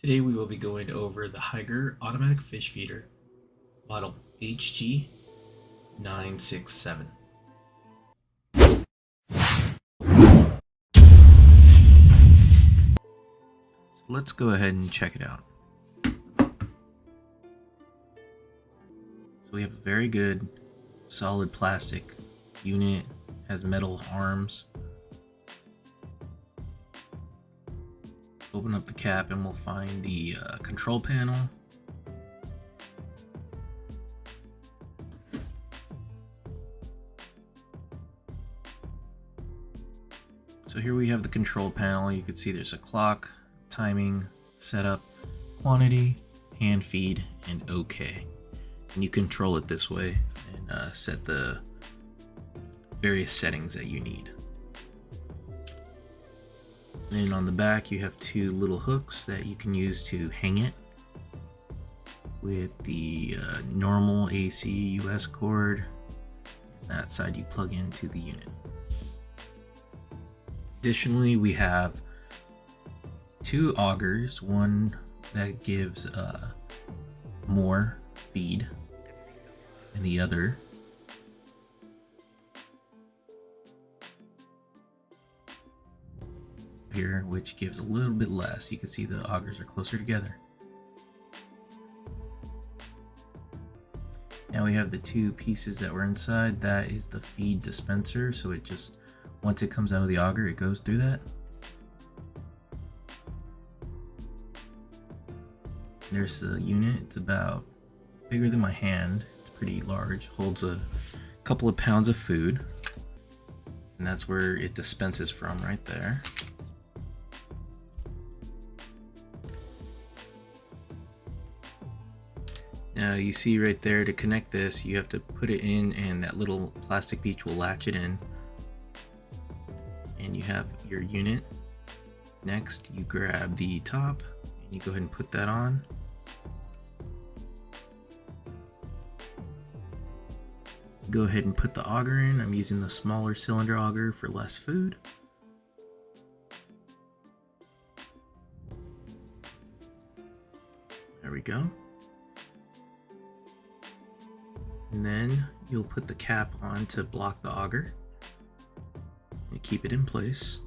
Today we will be going over the Hygger automatic fish feeder, model HG967. So let's go ahead and check it out. So we have a very good solid plastic unit, has metal arms. Open up the cap and we'll find the control panel. So here we have the control panel. You can see there's a clock, timing, setup, quantity, hand feed, and OK. And you control it this way and set the various settings that you need. And on the back you have two little hooks that you can use to hang it with the normal AC US cord. That side you plug into the unit. Additionally, we have two augers, one that gives more feed and the other here, which gives a little bit less. You can see the augers are closer together. Now we have the two pieces that were inside. That is the feed dispenser, so it just, once it comes out of the auger, it goes through that. There's the unit. It's about bigger than my hand. It's pretty large, holds a couple of pounds of food, and that's where it dispenses from, right there. Now you see right there, to connect this you have to put it in and that little plastic beach will latch it in, and you have your unit. Next you grab the top and you go ahead and put that on. Go ahead and put the auger in. I'm using the smaller cylinder auger for less food. There we go. And then you'll put the cap on to block the auger and keep it in place.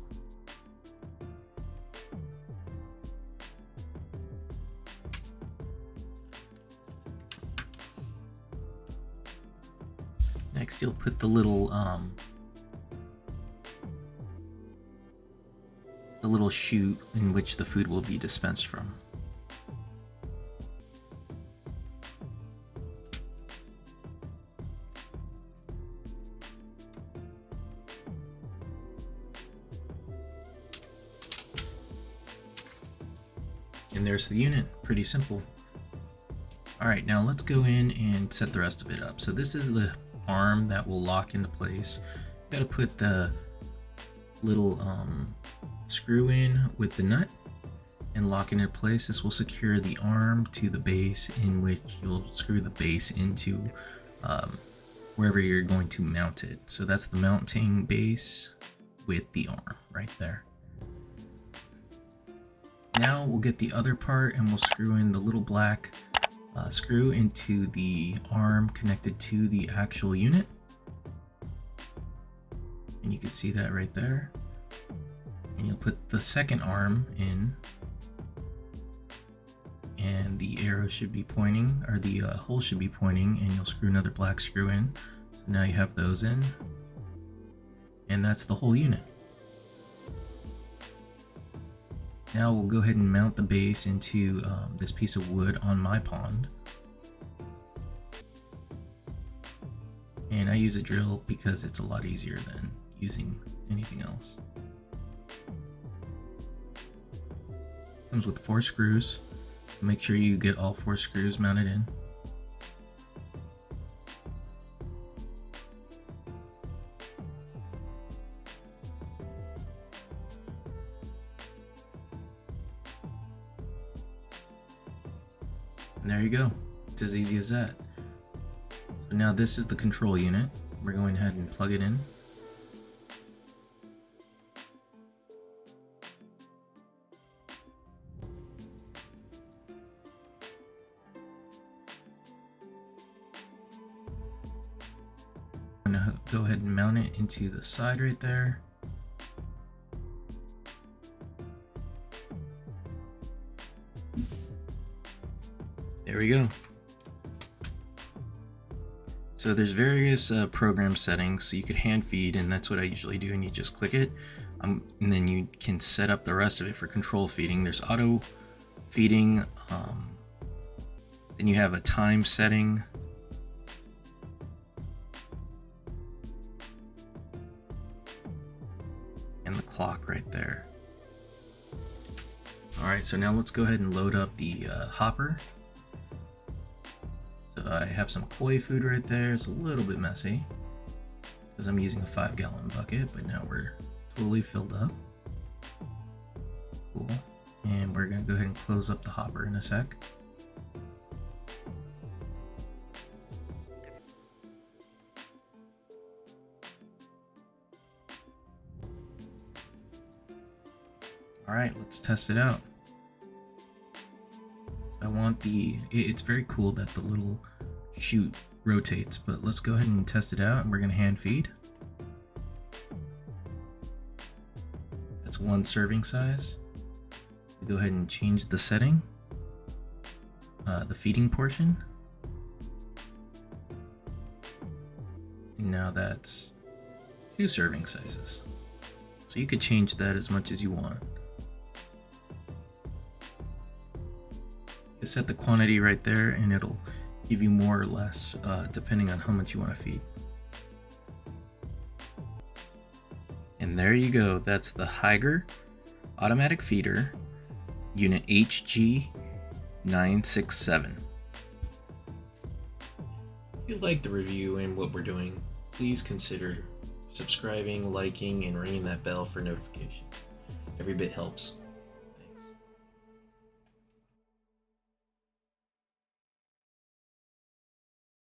Next you'll put the little chute in which the food will be dispensed from. And there's the unit. Pretty simple. Alright, now let's go in and set the rest of it up. So this is the arm that will lock into place. You gotta put the little screw in with the nut and lock it into place. This will secure the arm to the base, in which you'll screw the base into wherever you're going to mount it. So that's the mounting base with the arm right there. Now we'll get the other part and we'll screw in the little black screw into the arm connected to the actual unit. And you can see that right there. And you'll put the second arm in, and the arrow should be pointing, or the hole should be pointing, and you'll screw another black screw in. So now you have those in, and that's the whole unit. Now we'll go ahead and mount the base into this piece of wood on my pond. And I use a drill because it's a lot easier than using anything else. Comes with 4 screws. Make sure you get all 4 screws mounted in. And there you go. It's as easy as that. So now this is the control unit. We're going ahead and plug it in. to go ahead and mount it into the side right there. There we go. So there's various program settings, so you could hand feed, and that's what I usually do, and you just click it. And then you can set up the rest of it for control feeding. There's auto feeding, then you have a time setting. And the clock right there. Alright, so now let's go ahead and load up the hopper. So I have some koi food right there. It's a little bit messy because I'm using a 5-gallon bucket, but now we're totally filled up. Cool. And we're going to go ahead and close up the hopper in a sec. Alright, let's test it out. I want it's very cool that the little chute rotates, but let's go ahead and test it out, and we're going to hand feed. That's 1 serving size. We go ahead and change the setting, the feeding portion. And now that's 2 serving sizes. So you could change that as much as you want. Set the quantity right there, and it'll give you more or less depending on how much you want to feed. And there you go. That's the Hygger automatic feeder unit HG967. If you like the review and what we're doing, please consider subscribing, liking, and ringing that bell for notification. Every bit helps.